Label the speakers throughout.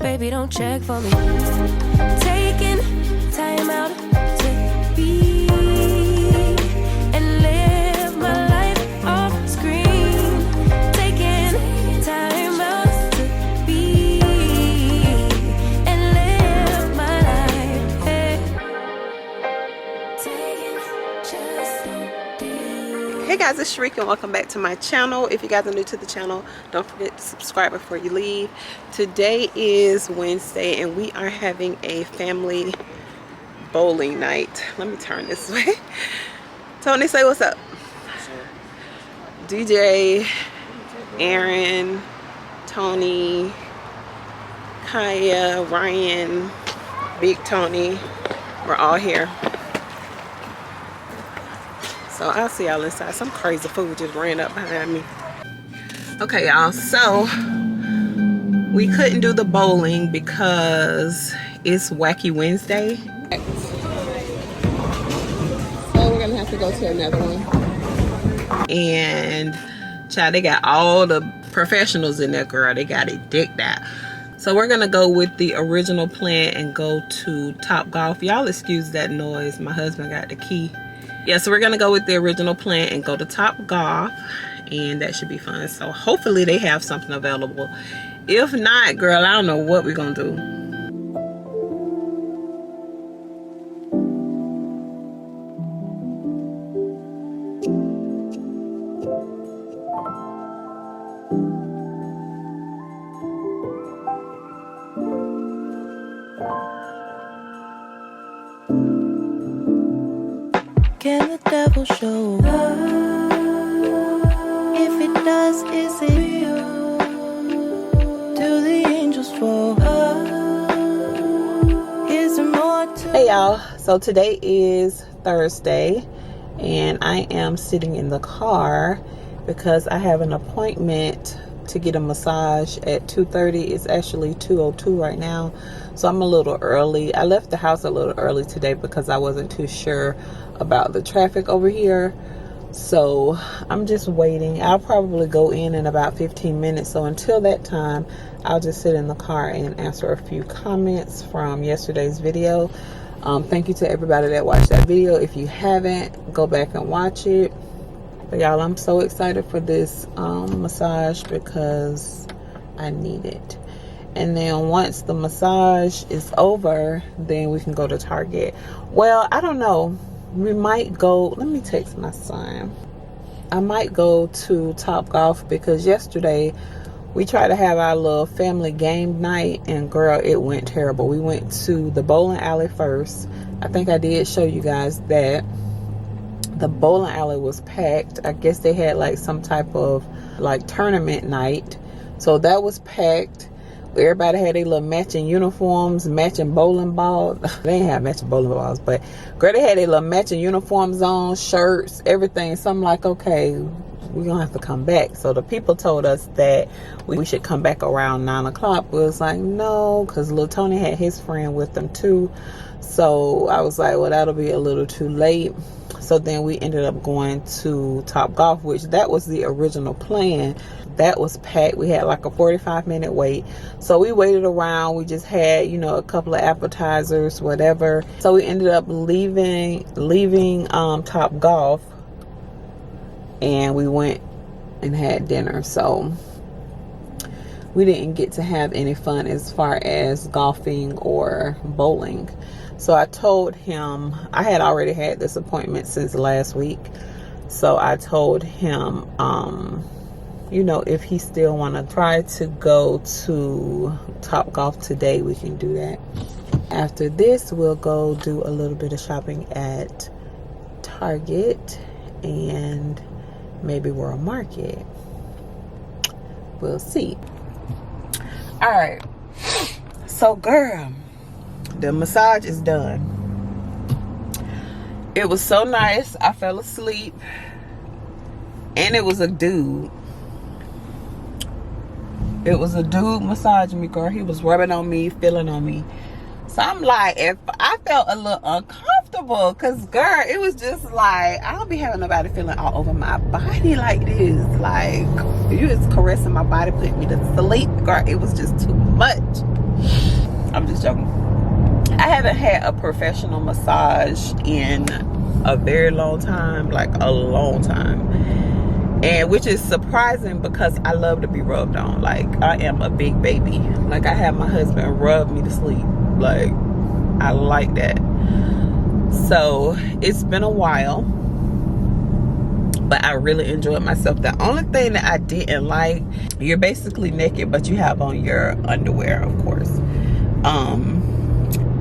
Speaker 1: Baby, don't check for me. Taking time out to be and live my life off screen. Taking time out to be and live my life.
Speaker 2: Hey guys, it's Sharika and welcome back to my channel. If you guys are new to the channel, don't forget to subscribe before you leave. Today is Wednesday and we are having a family bowling night. Let me turn this way. Tony, say what's up. DJ, Aaron, Tony, Kaya, Ryan, Big Tony, we're all here. So I'll see y'all inside. Some crazy food just ran up behind me. Okay, y'all. So we couldn't do the bowling because it's Wacky Wednesday. So we're gonna have to go to another one. And child, they got all the professionals in there, girl. They got it decked out. So we're gonna go with the original plan and go to Topgolf. Y'all excuse that noise. My husband got the key. Yeah, so we're gonna go with the original plan and go to Topgolf, and that should be fun. So hopefully they have something available. If not, girl, I don't know what we're gonna do.
Speaker 1: Can the devil show up? If it does, is it you? Do the angels fall? Is there more to?
Speaker 2: Hey y'all, so today is Thursday and I am sitting in the car because I have an appointment to get a massage at 2:30. It's actually 2:02 right now, so I'm a little early. I left the house a little early today because I wasn't too sure about the traffic over here, so I'm just waiting. I'll probably go in about 15 minutes, so until that time I'll just sit in the car and answer a few comments from yesterday's video. Thank you to everybody that watched that video. If you haven't, go back and watch it. But y'all, I'm so excited for this massage because I need it. And then once the massage is over, then we can go to Target. Well, I don't know. We might go, let me text my son. I might go to Topgolf because yesterday we tried to have our little family game night and girl, it went terrible. We went to the bowling alley first. I think I did show you guys that. The bowling alley was packed. I guess they had like some type of like tournament night. So that was packed. Everybody had their little matching uniforms, matching bowling balls. They didn't have matching bowling balls, but girl, they had their little matching uniforms on, shirts, everything. So I'm like, okay, we're gonna have to come back. So the people told us that we should come back around 9 o'clock. We was like, no, because little Tony had his friend with them too. So I was like, well, that'll be a little too late. So then we ended up going to Topgolf, which that was the original plan. That was packed. We had like a 45-minute wait. So we waited around. We just had, you know, a couple of appetizers, whatever. So we ended up leaving Topgolf, and we went and had dinner. So we didn't get to have any fun as far as golfing or bowling. So I told him, I had already had this appointment since last week. So I told him, you know, if he still want to try to go to Topgolf today, we can do that. After this, we'll go do a little bit of shopping at Target and maybe World Market. We'll see. All right. So, girl, the massage is done. It was so nice. I fell asleep. And it was a dude. It was a dude massaging me, girl. He was rubbing on me, feeling on me. So I'm like, if I felt a little uncomfortable, because girl, it was just like, I don't be having nobody feeling all over my body like this. Like, you just caressing my body, putting me to sleep, girl. It was just too much. haven't had a professional massage in a very long time, like a long time. And which is surprising because I love to be rubbed on. Like, I am a big baby. Like, I have my husband rub me to sleep. Like, I like that. So it's been a while, but I really enjoyed myself. The only thing that I didn't like, you're basically naked, but you have on your underwear, of course.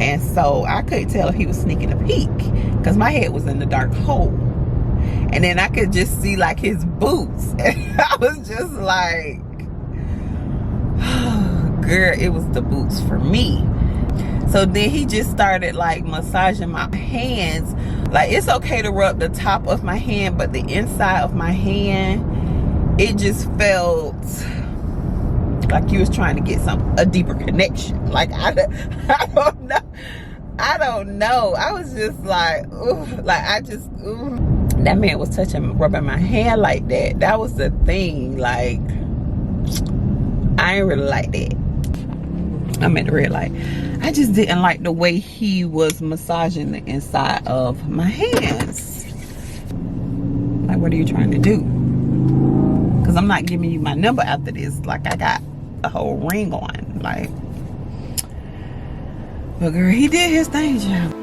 Speaker 2: And so I couldn't tell if he was sneaking a peek because my head was in the dark hole. And then I could just see like his boots. And I was just like, oh, girl, it was the boots for me. So then he just started like massaging my hands. Like, it's okay to rub the top of my hand, but the inside of my hand, it just felt like he was trying to get a deeper connection. Like, I don't know. I don't know. I was just like, ooh, like ooh. That man was rubbing my hand like that. That was the thing. Like, I ain't really like that. I'm at the red light. I just didn't like the way he was massaging the inside of my hands. Like, what are you trying to do? Because I'm not giving you my number after this. Like, I got a whole ring on. Like, but girl, he did his thing, child.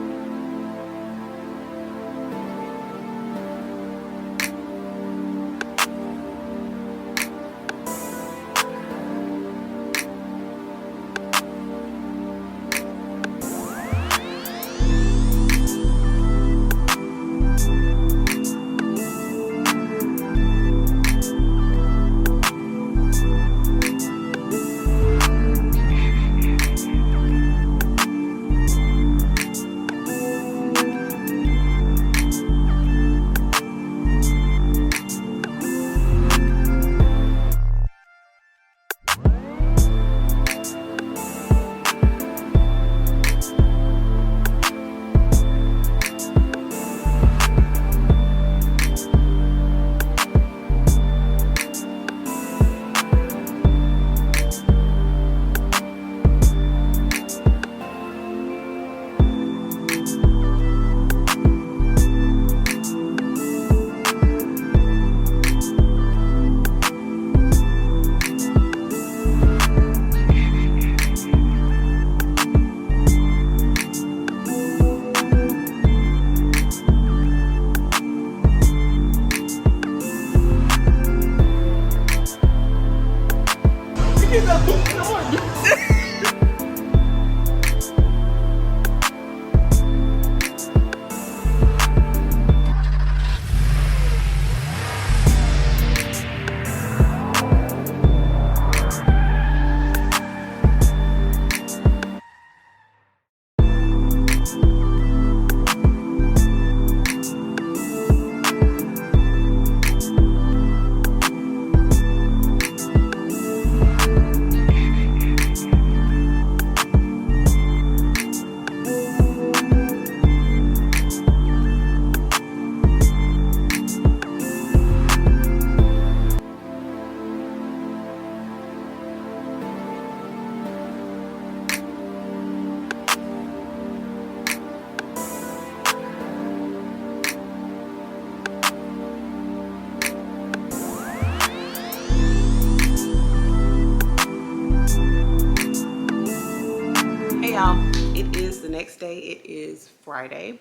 Speaker 2: Y'all, it is the next day. It is Friday.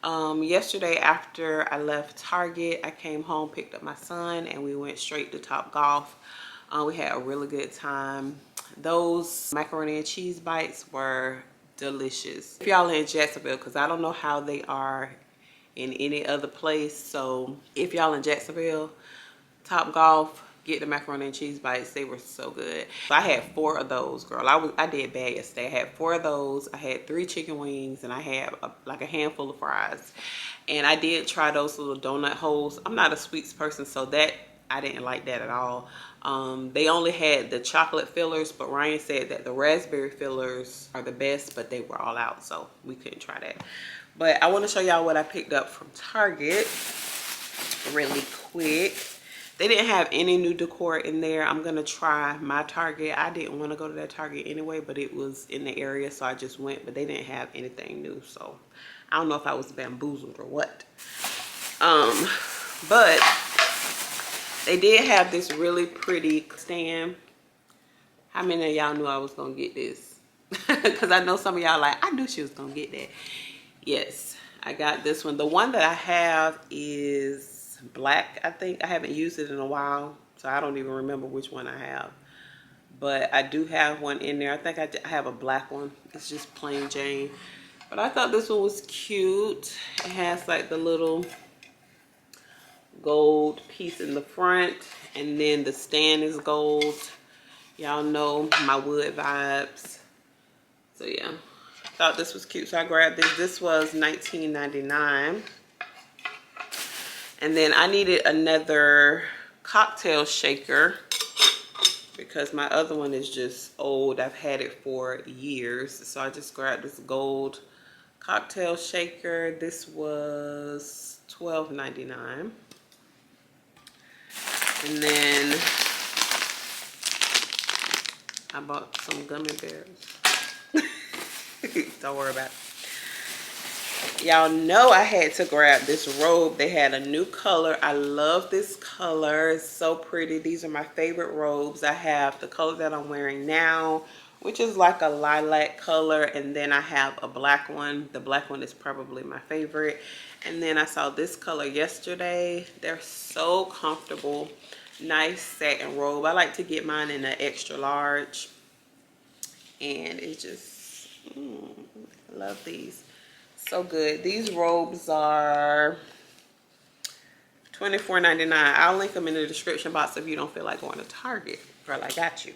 Speaker 2: Yesterday after I left Target, I came home, picked up my son, and we went straight to Topgolf. We had a really good time. Those macaroni and cheese bites were delicious. If y'all in Jacksonville, because I don't know how they are in any other place, so if y'all in Jacksonville, Topgolf, get the macaroni and cheese bites. They were so good. So I had 4 of those, girl. I did bad yesterday. I had 4 of those. I had 3 chicken wings, and I had like a handful of fries. And I did try those little donut holes. I'm not a sweets person, so that I didn't like that at all. They only had the chocolate fillers, but Ryan said that the raspberry fillers are the best, but they were all out, so we couldn't try that. But I want to show y'all what I picked up from Target really quick. They didn't have any new decor in there. I'm gonna try my Target. I didn't want to go to that Target anyway, but it was in the area, so I just went. But they didn't have anything new, so I don't know if I was bamboozled or what. But they did have this really pretty stand. How many of y'all knew I was gonna get this? Because I know some of y'all like, I knew she was gonna get that. Yes, I got this one. The one that I have is black, I think. I haven't used it in a while, so I don't even remember which one I have. But I do have one in there. I think I have a black one. It's just plain Jane. But I thought this one was cute. It has like the little gold piece in the front, and then the stand is gold. Y'all know my wood vibes. So yeah, thought this was cute, so I grabbed this. This was $19.99. And then I needed another cocktail shaker because my other one is just old. I've had it for years, so I just grabbed this gold cocktail shaker. This was $12.99. And then I bought some gummy bears. Don't worry about it. Y'all know I had to grab this robe. They had a new color. I love this color. It's so pretty. These are my favorite robes. I have the color that I'm wearing now, which is like a lilac color, and then I have a black one. The black one is probably my favorite. And then I saw this color yesterday. They're so comfortable. Nice satin robe. I like to get mine in an extra large, and it just I love these. So good. These robes are $24.99. I'll link them in the description box if you don't feel like going to Target. Girl, I got you.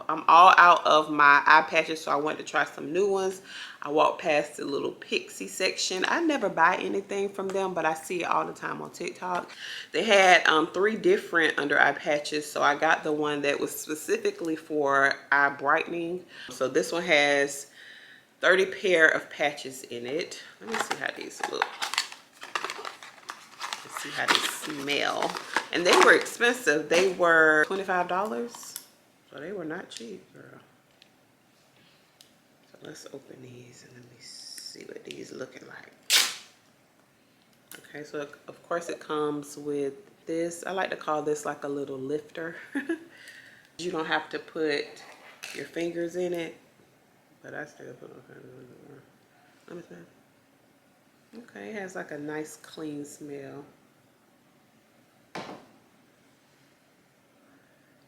Speaker 2: I'm all out of my eye patches, so I wanted to try some new ones. I walked past the little Pixie section. I never buy anything from them, but I see it all the time on TikTok. They had 3 different under eye patches, so I got the one that was specifically for eye brightening. So this one has 30 pair of patches in it. Let me see how these look. Let's see how they smell. And they were expensive. They were $25. So they were not cheap, girl. So let's open these and let me see what these looking like. Okay, so of course it comes with this. I like to call this like a little lifter. You don't have to put your fingers in it, but I still put my fingers in it. Let me see. Okay, it has like a nice clean smell.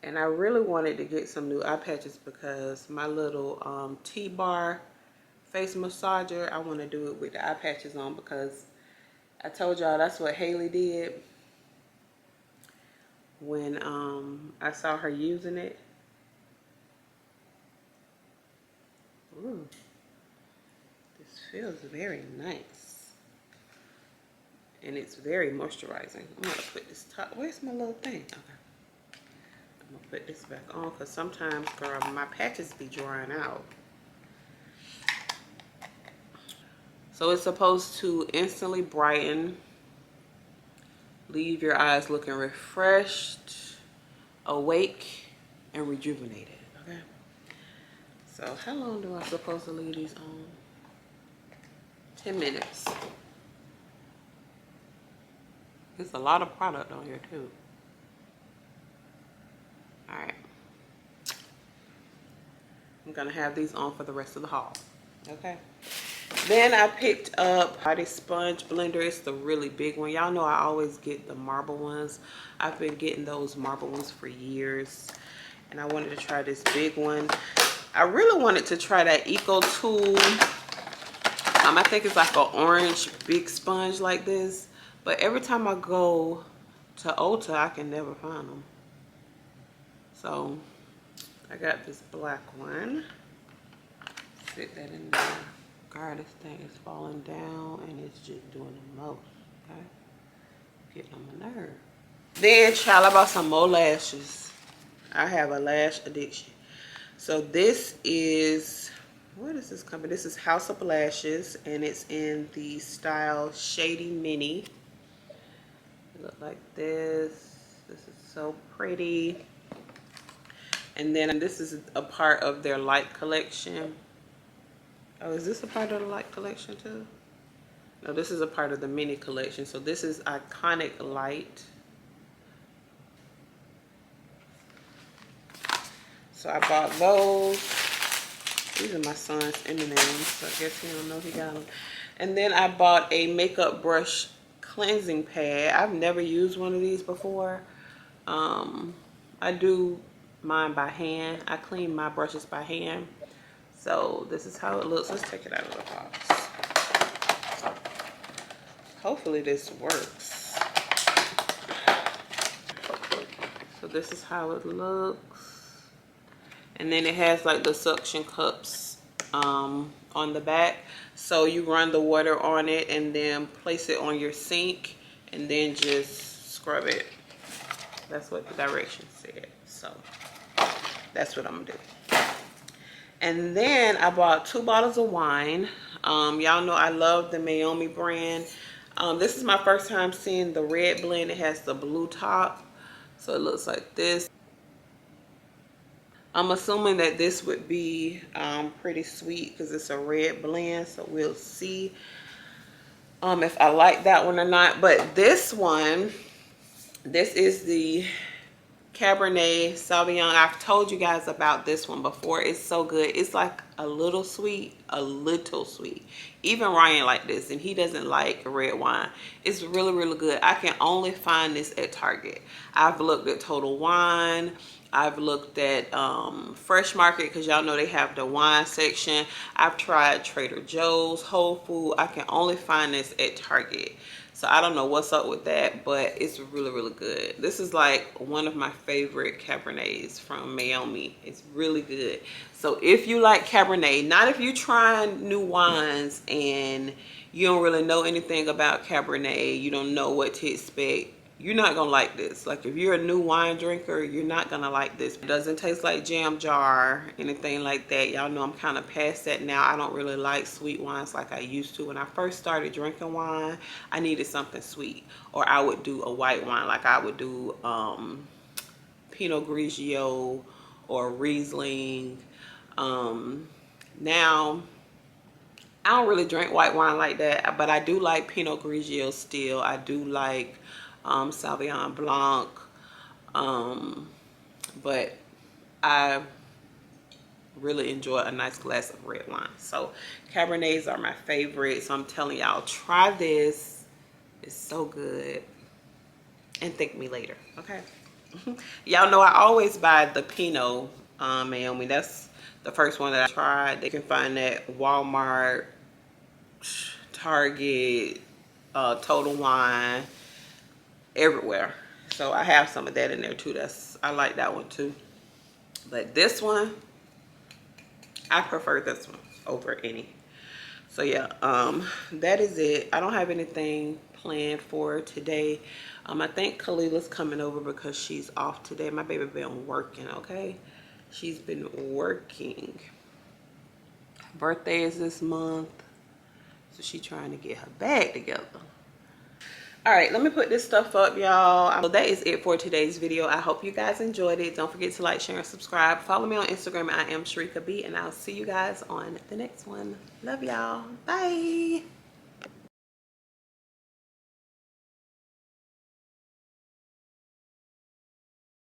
Speaker 2: And I really wanted to get some new eye patches because my little T-bar face massager, I want to do it with the eye patches on because I told y'all that's what Haley did when I saw her using it. Ooh, this feels very nice. And it's very moisturizing. I'm going to put this top. Where's my little thing? Okay. I'm gonna put this back on because sometimes, girl, my patches be drying out. So it's supposed to instantly brighten, leave your eyes looking refreshed, awake, and rejuvenated. Okay. So how long do I supposed to leave these on? 10 minutes. There's a lot of product on here too. All right. I'm gonna have these on for the rest of the haul. Okay. Then I picked up body sponge blender. It's the really big one. Y'all know I always get the marble ones. I've been getting those marble ones for years, and I wanted to try this big one. I really wanted to try that Eco Tool. I think it's like an orange big sponge like this, but every time I go to Ulta, I can never find them. So I got this black one. Fit that in there. God, this thing is falling down and it's just doing the most. Okay, getting on my nerve. Then, child, I bought some more lashes. I have a lash addiction. So this is, what is this company? This is House of Lashes, and it's in the style Shady Mini. It look like this. This is so pretty. And then this is a part of their light collection. Oh, is this a part of the light collection too? No, this is a part of the mini collection. So this is Iconic Light. So I bought those. These are my son's M&Ms, so I guess he don't know he got them. And then I bought a makeup brush cleansing pad. I've never used one of these before. I do mine by hand. I clean my brushes by hand. So this is how it looks. Let's take it out of the box. Hopefully this works. So this is how it looks. And then it has like the suction cups on the back. So you run the water on it and then place it on your sink and then just scrub it. That's what the directions said. So that's what I'm gonna do. And then I bought 2 bottles of wine. Y'all know I love the Naomi brand. This is my first time seeing the red blend. It has the blue top. So it looks like this. I'm assuming that this would be pretty sweet because it's a red blend. So we'll see if I like that one or not. But this one, this is the Cabernet Sauvignon. I've told you guys about this one before. It's so good. It's like a little sweet, a little sweet. Even Ryan like this, and he doesn't like red wine. It's really, really good. I can only find this at Target. I've looked at Total Wine. I've looked at Fresh Market because y'all know they have the wine section. I've tried Trader Joe's, Whole Foods. I can only find this at Target. So I don't know what's up with that, but it's really, really good. This is like one of my favorite Cabernets from Naomi. It's really good. So if you like Cabernet, not if you're trying new wines and you don't really know anything about Cabernet, you don't know what to expect, you're not gonna like this. Like if you're a new wine drinker, you're not gonna like this. It doesn't taste like jam jar, anything like that. Y'all know I'm kind of past that now. I don't really like sweet wines like I used to. When I first started drinking wine, I needed something sweet. Or I would do a white wine, like I would do Pinot Grigio or Riesling. Now, I don't really drink white wine like that, but I do like Pinot Grigio still. I do like Sauvignon Blanc, but I really enjoy a nice glass of red wine. So Cabernets are my favorite. So I'm telling y'all, try this. It's so good. And thank me later, okay? Y'all know I always buy the Pinot Naomi. That's the first one that I tried. They can find that Walmart, Target, Total Wine, everywhere. So I have some of that in there too. I like that one too. But this one, I prefer this one over any. So yeah, that is it. I don't have anything planned for today. I think Khalila's coming over because she's off today. My baby been working, okay? She's been working. Her birthday is this month, so she's trying to get her bag together. All right, let me put this stuff up, y'all. So that is it for today's video. I hope you guys enjoyed it. Don't forget to like, share, and subscribe. Follow me on Instagram at IAMSHERIKAB, and I'll see you guys on the next one. Love y'all. Bye.